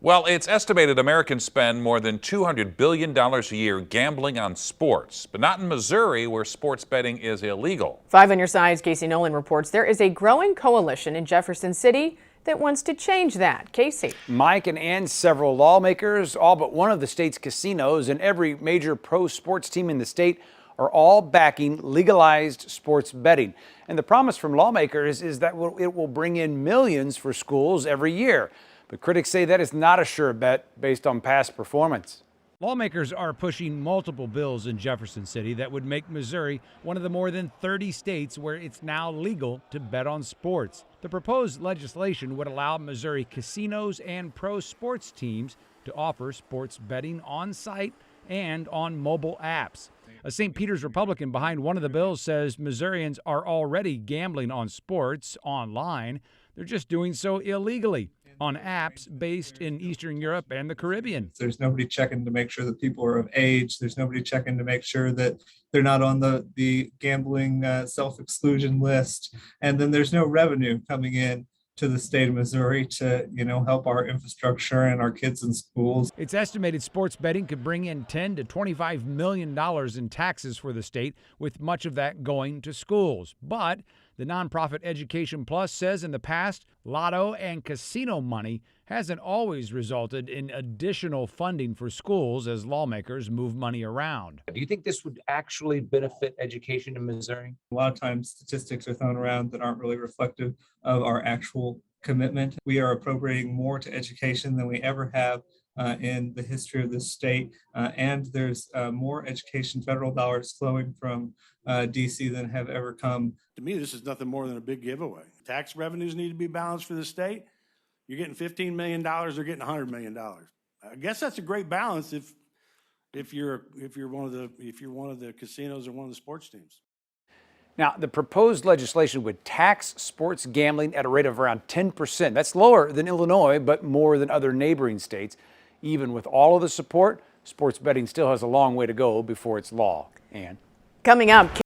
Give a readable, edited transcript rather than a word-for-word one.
Well, it's estimated Americans spend more than $200 billion a year gambling on sports, but not in Missouri, where sports betting is illegal. 5 on your side's Casey Nolan reports there is a growing coalition in Jefferson City that wants to change that. Casey. Mike and several lawmakers, all but one of the state's casinos and every major pro sports team in the state are all backing legalized sports betting. And the promise from lawmakers is that it will bring in millions for schools every year. But critics say that is not a sure bet based on past performance. Lawmakers are pushing multiple bills in Jefferson City that would make Missouri one of the more than 30 states where it's now legal to bet on sports. The proposed legislation would allow Missouri casinos and pro sports teams to offer sports betting on site and on mobile apps. A St. Peter's Republican behind one of the bills says Missourians are already gambling on sports online. They're just doing so illegally on apps based in Eastern Europe and the Caribbean. There's nobody checking to make sure that people are of age. There's nobody checking to make sure that they're not on the gambling self-exclusion list. And then there's no revenue coming in to the state of Missouri to, help our infrastructure and our kids in schools. It's estimated sports betting could bring in $10 to $25 million in taxes for the state, with much of that going to schools. But the nonprofit Education Plus says in the past, lotto and casino money hasn't always resulted in additional funding for schools as lawmakers move money around. Do you think this would actually benefit education in Missouri? A lot of times statistics are thrown around that aren't really reflective of our actual commitment. We are appropriating more to education than we ever have in the history of this state. And there's more education federal dollars flowing from DC than have ever come. To me, this is nothing more than a big giveaway. Tax revenues need to be balanced for the state. You're getting $15 million, they're getting $100 million. I guess that's a great balance if you're one of the casinos or one of the sports teams. Now, the proposed legislation would tax sports gambling at a rate of around 10%. That's lower than Illinois, but more than other neighboring states. Even with all of the support, sports betting still has a long way to go before it's law. Ann? Coming up.